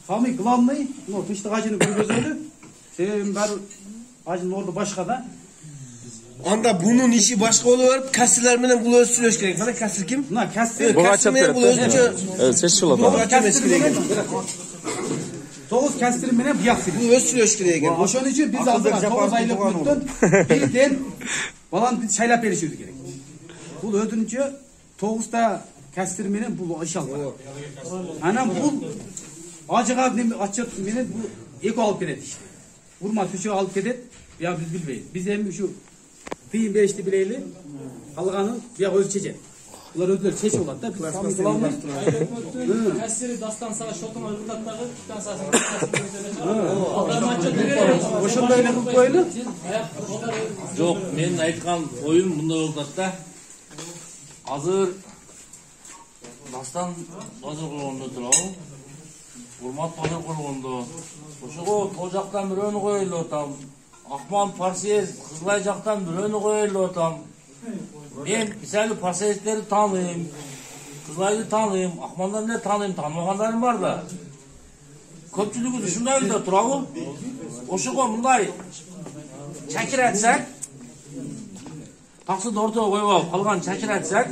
Sami kılamnayı, tıştık acını görgözöydü, sen bar acının orada başka da. Anda bunun işi başka olup kasırlar menen bul ölçülüş gerek. Mana kasır kim? Buna kasır. Bu kaçap berdi. Evet, ses çıladı. Bu kasır gerek. 9 kestirip menen biyak sürüyor. Bu ölçülüş gerek. Oşon için biz aldık 9 aylık müddün birden balan biz şaylap berişimiz gerek. Bu ödünçü 9'da kestirip menen bu iş aldı. Anam bu acığa açıp menen bu eko alıp kedet işte. Vurma tüşü alıp kedet. Ya biz bilmeyiz. Biz hem şu tıyın berişti bileyli kalganın biyak ölçecek. Bunlar ödüler çeşi oladı da biz sami kılamlar. Kesiri dastan sağa şotuna ırkıtattағы kütten sağsın. Oşunda öyle kılıp koyulu. Жоқ, мен айтқан ойым мындай болуп атат да. Азыр дастан базар коргондо турабы? Урмат базар коргондо. Ошого тоо жактан бирөөнү коелу атам. Акман Парсиез Кызылай жактан бирөөнү коелу атам. Мен мисалы Парсиезтерди тааныйм. Кызылайды тааныйм, Акмандан эле тааныйм, таанымагандарым бар да. Көпчүлүгү ушундай эле турабы? Ошого мындай чакир айтсак, таксыды ортого коюп алып калган чакир айтсак,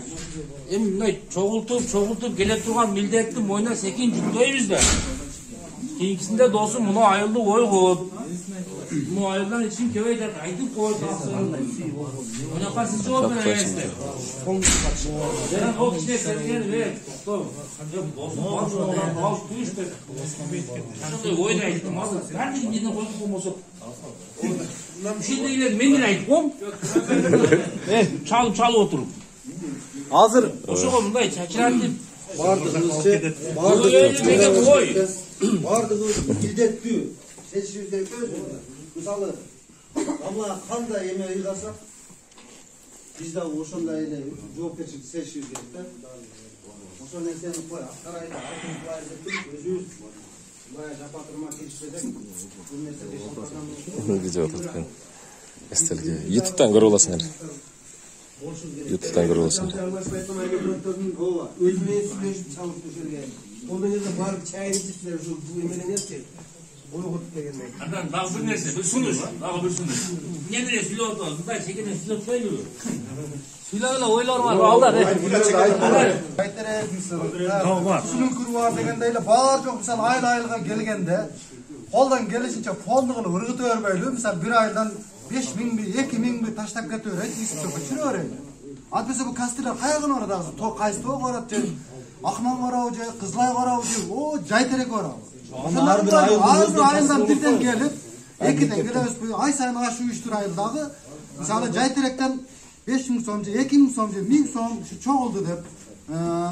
эми мындай чогултуп келе турган милдетти мойнуна секин жүктөйбүз да. Кийинкисинде досум муну айылды койгуп, муну айылдан ичин кебей деп айтып коюп таксын. Мынакка сиз жооп бересиздер. Жана ол кичине сергени берет. Досум башынан алып туюш деп. Ошондой ойду айттым. Азыр бардыгын жерден коюп болмосо. Ушундайлар менен айтып коем. Чалып отуруп. Азыр ошого мындай чачырантып бардыгы илдеттүү чечишибиз керек өзү. Мисалы амла кандай эме ыйласак биз да ошондой эле жоопкерчиликти сезишибиз керек да. Ошол нерсени кой акарайда артын кылайын деп өзүбүз бая жапатырма келишпесек бул нерсе Видео отыткан. Эстелге. YouTube'дан көрүп аласыңар. YouTube'dan көрүп аласыңар. Өзүмен сүйлөшүп чалып көшөлгөн. Ondan жерде барып чай ичиптер ушу бул эменен эмчи? Ойгот дегендей. Андан дагы бир нерсе, бир сунуш, дагы бир сунуш. Эмне деле сүйлөп атабыз? Мындай чекене сүйлөп коелубу? Сүйлөгөлө ойлор бар, алдар. Түсүнүкүр бар дегендей эле бар жок мисалы айылга келгенде колдон келишинче фондугун ыргыта бербейлүү. Мисалы бир айылдан 5000 2000 таштап кете берет, истөккө чүрө берет. Атпесе бул кастырлар кайгын барат, кайсы тоо барат же Акман барабы же Кызылай барабы же о жайтерек барабы. Ошолар бир айылдан бирден келип, экиден келебиз. Ай сайын аш уюштур айылдагы мисалы жайтеректен 5000 сом же 2000 сом же 1000 сом чогулду деп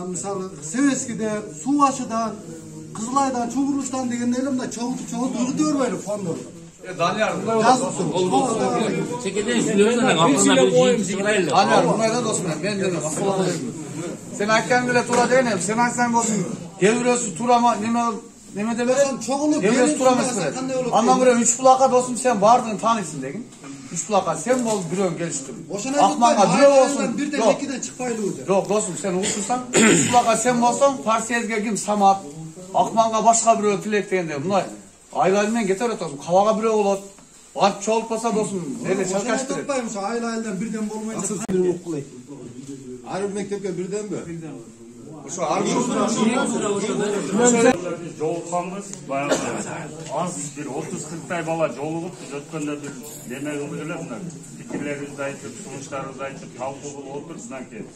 мисалы Севескиде, Субашыдан, Кызылайдан, Чугуруштан дегенде эле мындай чогултуп ыргыта бербейлүү фондор. Данияр, чекеден сүйлөгөн эле акырына бир жыйынтык чыгарайлы. Данияр, мындай да досум, мен деле ассалам алейкум. Sen aytkan деле туура деген, sen айтсаң болсун, кээ бирөөсү турама неме деп берсең, чогулуп келип тура эмес берет. Андан бирөө 3 булакка досум сен бардыгын тааныйсың деген. 3 булакка сен болуп бирөөнү келиштирип. Акманга бирөө болсун, бирден экиден чыкпайлыбы деп. Жок, досум, сен угушсаң, 3 булакка сен болсоң, Парсиезге ким Самат, Акманга башка бирөө тилек дегенде мындай айыл менен кете берет, кабага бирөө болот. Барып чогулуп калса досум, эле чалкаш берет. Топпаймыз, айыл-айылдан birden болмайынча. Ар бир мектепке бирденби? Ошо ар бир жолукканбыз баягы аз бир 30-40 бала жолугуп биз өткөндө бир неме кылдык эле мына пикирлерибизди айтып, сунуштарыбызды айтып, талкуу кылып отурдук. Анан кийин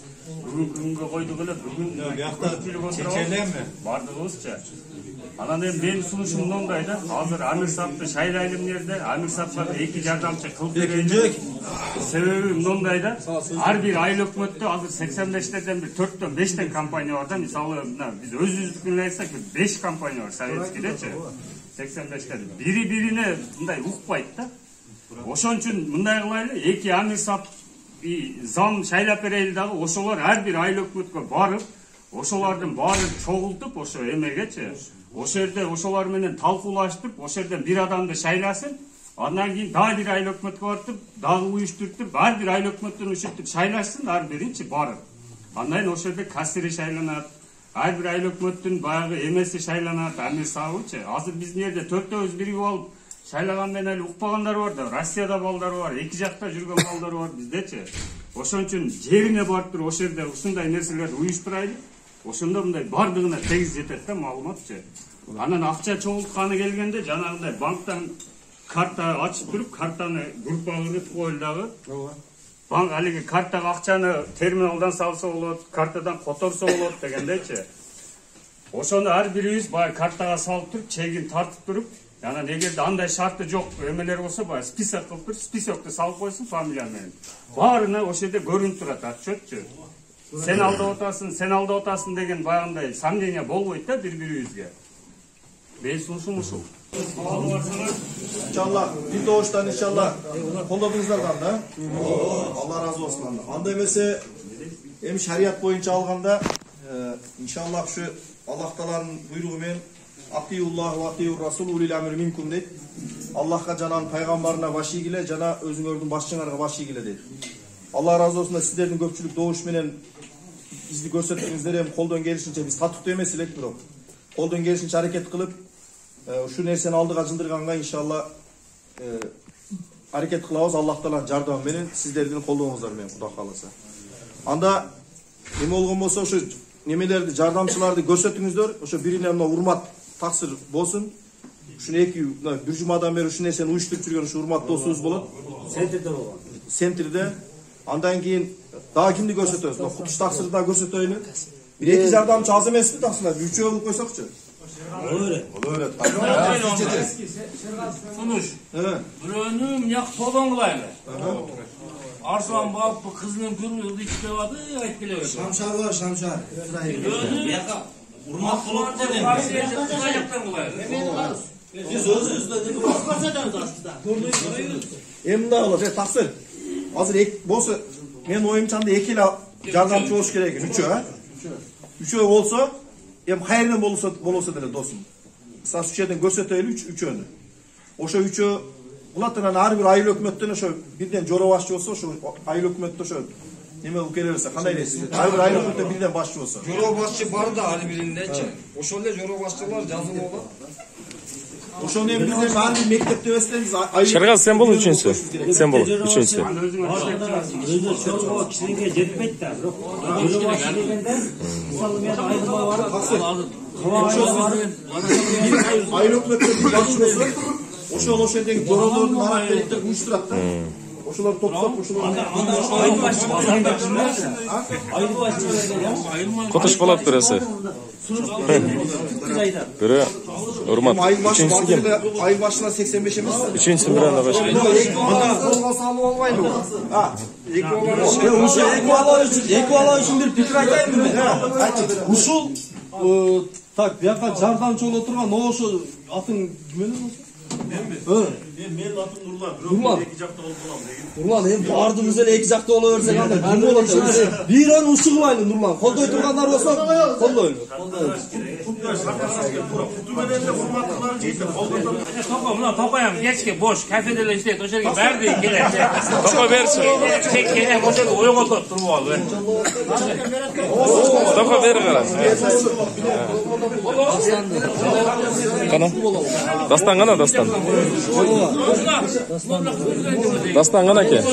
бүгүнкү күнгө койдук эле, бүгүн бияктагы чечелеми бардыгыбызча. Анан эми менин сунушум мындай да, азыр Амир Сапты шайлайлы мынерде, Амир Сапка 2 жардамчы кылып берейин. Себеби мындай да, ар бир айыл өкмөттө азыр 85-терден бир 4-төн 5тен компания бар да. Мисалы мына биз өзүбүздүкүн айтсак 5 компания бар советскийдечи. 85-тен бири-бирине мындай укпайт да. Ошон үчүн мындай кылайлы, 2 Амир Сап зам шайлап берели дагы, ошолор ар бир айыл өкмөткө барып, ошолордун баарын чогултуп, ошо эмегечи, ошо жерде ошолор менен талкуулаштырып, ошо жерден бир адамды шайласын. Андан кийин дагы бир айыл өкмөткө барып, дагы уюштуруп, ар бир айыл өкмөттөн ушинтип шайлашсын, ар биринчи барып. Андан кийин ошо жерде кассири шайланат, ар бир айыл өкмөттүн баягы эмеси шайланат, Амир Сабычы. Азыр биздин жерде 4-төбүз биригип алып шайлаган менен эле укпагандар бар да, Россияда балдар бар, эки жакта жүргөн балдар бар биздечи. Ошон үчүн жерине барып туруп ошо жерде ушундай нерселерди уюштурайлы. Ошондо мындай бардыгына тегиз жетет да маалыматчы. Анан акча чогултканы келгенде жанагындай банктан карта ачып туруп, картаны группага кыргызып коелу дагы. Банк алиги картага акчаны терминалдан салса болот, картадан которсо болот дегендейчи. Ошону ар бирибиз баягы картага салып туруп, чегин тартып туруп, анан эгерде андай шарты жок эмелер болсо, баягы список кылып туруп, списокто салып койсун фамилия менен. Баарына ошо жерде көрүнүп турат отчетчу. Sen alda otasın деген баягындай сомнение болбойт да бири-бирибизге. Мен сунушум ушул. İnşallah bir doğuştan inşallah kolladığınızlardan da Allah razı olsun. Anda emese hem şeriat boyunca alganda inşallah şu Allah Taala'nın buyruğu men Atiyullah ve atiyur Rasul ulil emri minkum deyip Allah'a canan peygamberine başı gile cana özüngördün başçılarına başı gile deyip. Allah razı olsun da sizlerin köpçülük doğuş menen bizni görsettiğinizleri hem koldan gelişince biz tatıktı emesilek biro. Koldan gelişince hareket kılıp şu nerseni aldık acındırganga inşallah hareket kılavuz Allah Taala'nın jardamı menen sizlerden koldoğunuzlar menen Kuda kalasa. Anda neme olgun bolsa şu nemelerdi jardamçılardı görsettiğinizler şu birine urmat taksir bolsun. Şunu eki bir cumadan beri şu nerseni uyuşturup жүрген şu urmat dostunuz bolot. Sentirde bolan. Sentirde andan keyin daha kimdi görsetөбүз? Kutuş taksiri daha görsetөйүнү. Bir iki jardamçı az emasmi taksirlar? Üçөө болуп койсокчу. Öyle. Öyle. Sunuş. Bürönüm yak todan kılaylı. Arslan bab bu kızının kırmızı içte vardı ayıp geliyor. Şamşar var, şamşar. Bürönüm yaka. Urmak kılıp dedim. Kızayaktan kılaylı. Biz özümüzde dedik. Bakmasaydınız aslında. Hem daha olur. Taksir. Hazır ek bolsa men oyumçanda ekili jardamçı болуш керек. Üçөө. Üçөө bolsa hem hayırdan bolsa деле досум. Сас üçөдөн көрсөтөйлү üçөөнү. Ошо üçөө булатынан ар бир айыл өкмөттөн ошо бирден жоро башчы болсо ошо айыл өкмөттө ошо неме болуп келе берсе кандай элесиз? Ар бир айыл өкмөттө бирден башчы болсо. Жоро башчы бар да ар бириндечи. Ошол эле жоро башчылар жазылып алат. Ошону эми биз аны мектепте өстөбүз. Шаргал сен бол үчүнчүсү. Сен бол үчүнчүсү. Өзү чорго кичинеге жетпейт да. Бирок жоро башчы дегенде мисалы мен айылга барып айыл өкмөттө башчы болсо ошол жердеги жоролордун аракетинде уюштурат да. Ошолор топтоп ошолор айыл башчы Котуш болот береси. Бирөө урмат. Үчүнчүсү ким? Айыл башына 85 эмес. Үчүнчүсү бир анда башка. Эки бала үчүн бир пикир айтайынбы мен? Ушул так бияка жардамчы боло турган ошо атың ким эле болсо? Менин атым Нурлан. Нурлан. Эки жакта болуп калам деген. Нурлан, эми бардыгыбыз эле эки жакта боло берсек андай ким болот? Бир аны ушугулайлы Нурлан. Колдой тургандар болсо колдойлу. Topa mına topayam geçke boş kafede işte toşerge berdi gele. Topa bersin. Tek gele boşa oy oturup turup aldı. Topa ver kara. Kana? Dastan kana dastan. Dastan kana ke? Yok,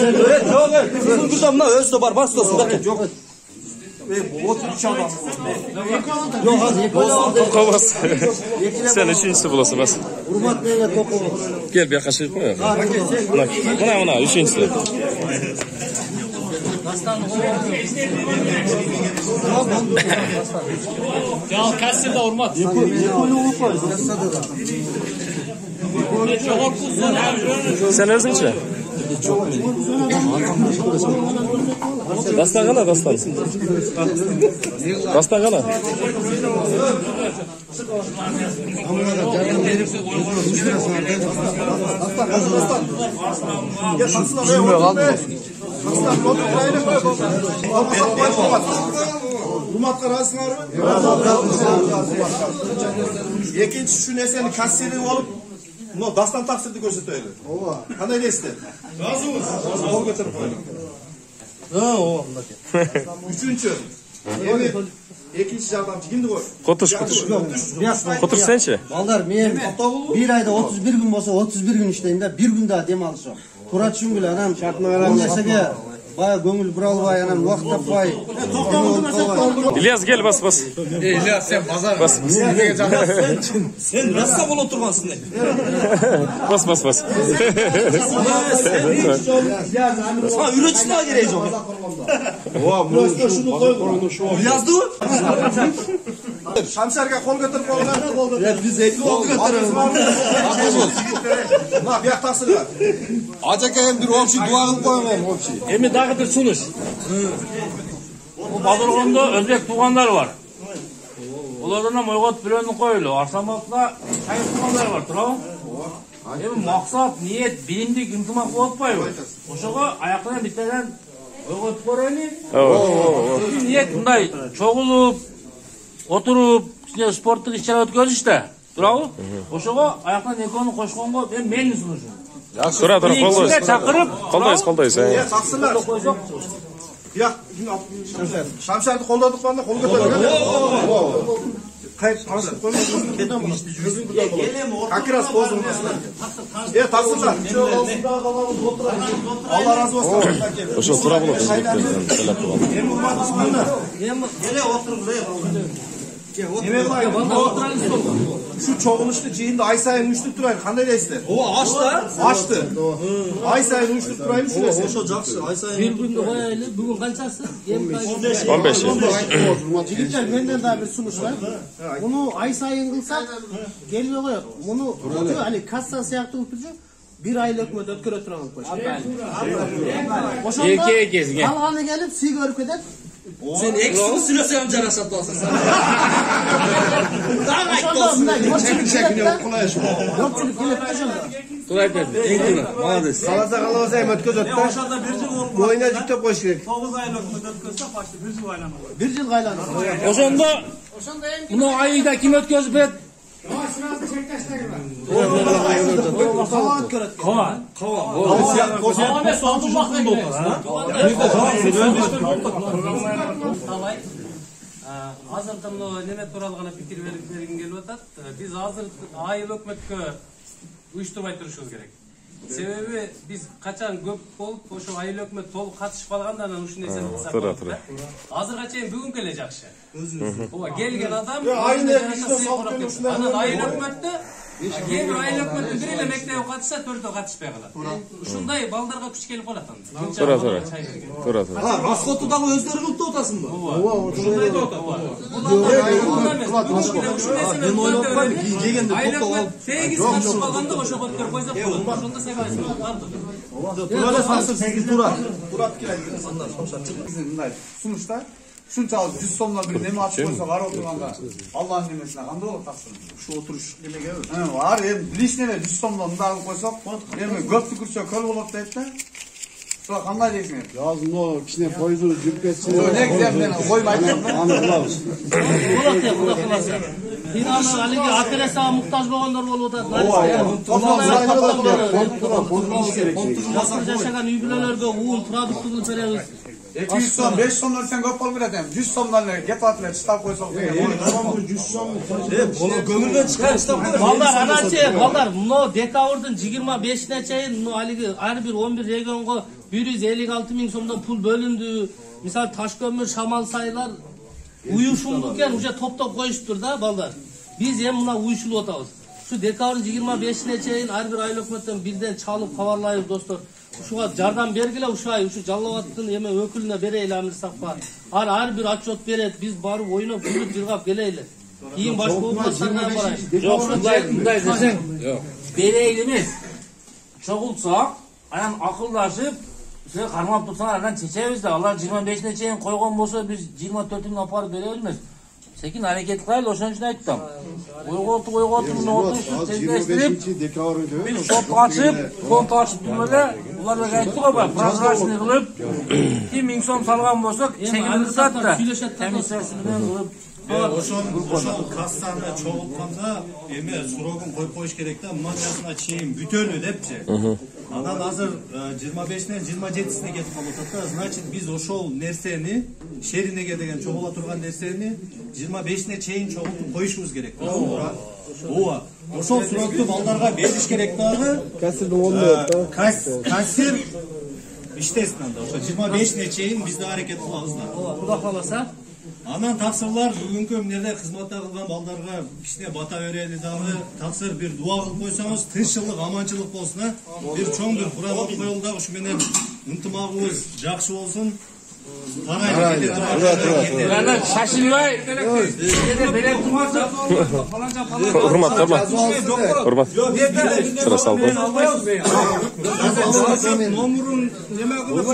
sizin burada mına özde var, bastosunda ke. Yok. Yok hadi. Topa bas. Sen üçüncüsü bulasın bas. Hurmat neyle topu. Gel bir kaşık koy. Buna üçüncüsü. Ya kasırda hurmat. Sen özünçe? Dastan kana dastan. Dastan kana. Hurmatga razısыңарбы? Экинчи şu нерсени кассири болуп, мына дастан таксирди көрсөтөйлү. Ооба. Кандай дейсиздер? Разыбыз. Кол көтөрүп койлуң. Ооба, мындай. Үчүнчү. Экинчи жардамчы кимди кой? Kotuş. Kotuş sençi? Балдар, мен bir ayda 31 gün болсо 31 gün иштейм да, bir gün daha dem алышам. Тура түшүнгүлө анан бул нерсеге бая көңүл бура албай, анан убакыт таппай. İlyas gel bas. İlyas sen pazar. Bas. Sen rassa боло тургансың. Bas. Sana üretçiliğe gereği yok. Yazdı. Şamşarga kol götürüp koylar. Ya biz ekli kol götürelim. Bak bir yaktasın var. Acakayım bir opşi dua kılıp koymayayım opşi. Emi dağıtır sunuş. Bu Badırgon'da Özbek tuğanlar var. Onlardan Moygot Bilen'in koyulu. Arsamak'ta Kayıp tuğanlar var. Turabı? Emi maksat, niyet, bilimdik, intimak olutpayı. Oşağa ayaklarına bitmeden Moygot koyulu. Niyet bunday çoğulup, oturup, sportluk işler ötközü işte. Turabı? Oşağa ayaklarına nekonu koşkongo ben meni sunuşum. Tura koldayız. Ya taksırlar. Ya Şamşar'da kolladık bana kol götürdük. Kayıp tanıştık koymuyorsun. Kakiras bozulmasın. Ya taksırlar. Allah razı olsun. Oşo tura bulup. Gele oturup şu çoğuluşlu cihinde ay sayın uçtuk durayım. Kanday deysizler? O açtı. Açtı. Ay sayın uçtuk durayım. Oşo jakşı. Ay sayın. Bir gün koyaylı. Bugün kaçası? 15. Jigitler benden daha bir sunuş var. Bunu ay sayın kılsak geliyor koyar. Bunu hani kassa siyahtı utucu bir aylık mı dötküre turanlık koyar. Eke. Kalğanı gelip siy görüp eder. Sen eksini süresen carasat olsa sen. Daha ayıp olsun. Yokçuluk gelip de şunda. Turayıp verdi. Maalesef. Kalasa kalasa emet göz öttü. Oşada bir yıl Boyuna jüktep koş gerek. 9 aylık müddet kılsa başta bir yıl aylanır. Bir yıl gaylanır. Oşanda bunu ayda kim ötközüp et? Kavat köret. Kovan. Kovan ve soğudun bakmayın. Talay. Азырда мына неме тууралуу гана пикир бергим келип атат. Биз азыр айыл өкмөткө уюштурбай турушубуз керек. Себеби биз качан көп болуп, ошо айыл өкмөт толук катышып калгандан ушул нерсени кылсак болот. Азырга чейин бүгүнкү эле жакшы. Ооба, келген адам анан айыл өкмөттө кээ бир айыл өкмөттүн бири эле мектепке катышса, төртөө катышпай калат. Ушундай балдарга күч келип калат анда. Тура. Расходу дагы өздөрү кылып атасыңбы? Ооба, ошондой да атат. Мен ойлоп атпайм, жегенде токтоп алып. Сегиз катышып калганда ошого өткөрүп койсок болот. Ошондо сегиз бардык. Turat fikir aytdınız. Мындай сунушта Şunçalık 100 somdan bir neme açıp koysa var oturganda Allah'ın nimesine kanda olur taksın. Şu oturuş nemege öyle. Var biliş neme 100 somdan da alıp koysak göp tükürse köl bulup deyip de sonra kanday deysin. Yazın o kişine koyduğu cübbesi. Ne güzel ben koymayacağım. Anladım. İnanın haligi aperesa muhtaç bolanlar bolup otat. Yaşagan üybilelerge uğun produktunu beremiz. 200 som, 5 somdan sen göp olmuyor dedim. 100 somdan get atla çıtap koysak. Tamam 100 som. Gömülden çıkar çıtap. Ballar anaçı, ballar no dekavurdun 25'ine çeyin no haligi her bir 11 regionga 156.000 somdan pul bölündü. Misal Taşkömür, Şamal sayılar uyuşumlukken uca top koyuştur da ballar. Biz hem buna uyuşulu otağız. Şu dekavurdun 25'ine çeyin her bir aylık ökmetten birden çalıp kavarlayız dostlar. Şuğa jardan bergile uşay, şu Jallavattın yeme ökülüne bereyle amirsak var. Her bir atçot beret, biz barıp oyuna bulup jirgap geleyle. Keyin başka olmaslarına barayız. Yok, bunday deseng. Bereylimiz. Çoğulsak, ayan akıllaşıp, size karmap tutsan aradan çeçeviz de, Allah 25'ine çeyin koygan bolsa biz 24'ünü aparıp bereylimiz. Sekin hareket kaylı, o şun için ayttam. Oygotu, notu, tezleştirip, biz şop açıp, kont açıp böyle, ularla gayttık o bak, prozrachny kılıp, 2000 som salgan bolsak, çekilini sattı. Temizleşini kılıp, Ошол кассаны чогултканда эме сурогун коюп коюш керек да, матчасына чейин бүтөнү депчи. Анан азыр 25-нен 27-сине кетип калып атат да. Значит, биз ошол нерсени, шеринеге деген чогула турган нерсени 25-не чейин чогултуп коюшубуз керек. Ооба. Ошол сурокту балдарга бериш керек дагы. Кассирдин ордунда. Кассир иштесин анда. Ошо 25-не чейин биз да аракет кылабыз да. Куда каласа? Анан таксырлар бүгүнкү эмнеде кызматта кылган балдарга кичине бата берели дагы таксыр бир дуа кылып койсоңуз тынччылык, аманчылык болсун, бир чоң бир куран окуп коелу дагы ушу менен ынтымагыбыз жакшы болсун. Ulardan şaşılmay. Hurmat. Hurmat. Sıra saldı. Nomurun neme kılıp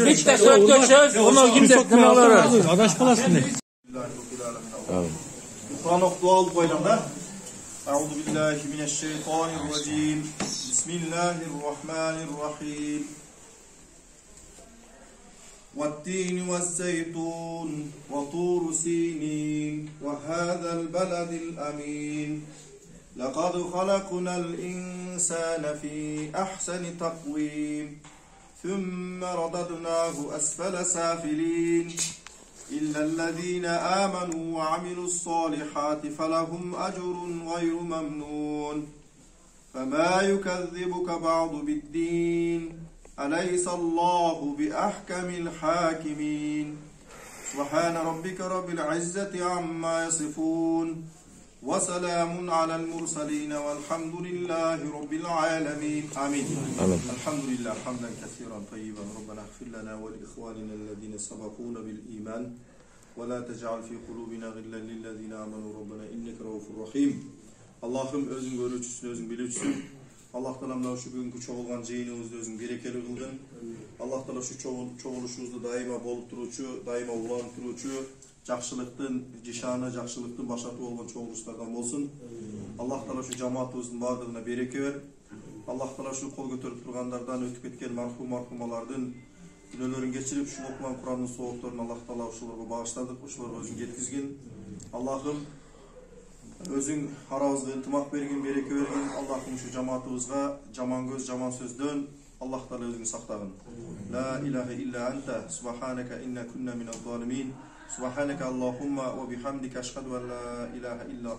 hiç de söz dökeceğiz. Onu kimse demeleri. Adaş kalasın ne? Kur'an okudu alıp koyalım da. أعوذ بالله من الشيطان الرجيم بسم الله الرحمن الرحيم والتين والزيتون وطور سينين وهذا البلد الأمين لقد خلقنا الإنسان في أحسن تقويم ثم رددناه أسفل سافلين إلا الذين آمنوا وعملوا الصالحات فلهم أجر غير ممنون فما يكذبك بعض بالدين أليس الله بأحكم الحاكمين سبحان ربك رب العزة عما يصفون وسلام على المرسلين والحمد لله رب العالمين آمين الحمد لله حمدا كثيرا طيبا ربنا اغفر لنا ولإخواننا الذين سبقونا بالإيمان ولا تجعل في قلوبنا غلا للذين آمنوا ربنا إنك رؤوف رحيم Allah'ım özün görücüsün, özün bilücüsün. Allah Teala şu bugünkü çoğulgan jeyinimizde özün berekeli kıldın. Allah Teala şu çoğuluşumuzda daima bolup turucu, daima ulanıp turucu, жақшылықтың, жишаны жақшылықтың башаты болған çoğuluşlardan болсын. Allah Teala şu cemaatımızın bardığına bereke ver. Allah Teala şu kol götürüp turganlardan ötüp ketken marhumalardan günelerin geçirip şu okunan Kur'an'ın soğuklarını Allah Teala uşularga bağışladık, uşularga özün yetkizgin. Allah'ım özün aramızda ıntımak bergin, bereke vergin. Allah'ım şu cemaatımızga jaman göz, jaman sözdön Allah Teala özünü saktagın. La ilahe illa ente subhanaka inna kunna minel zalimin. سبحانك اللهم وبحمدك أشهد أن لا إله إلا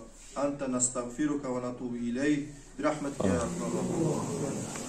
أنت نستغفرك ونتوب إليك برحمتك يا أرحم الراحمين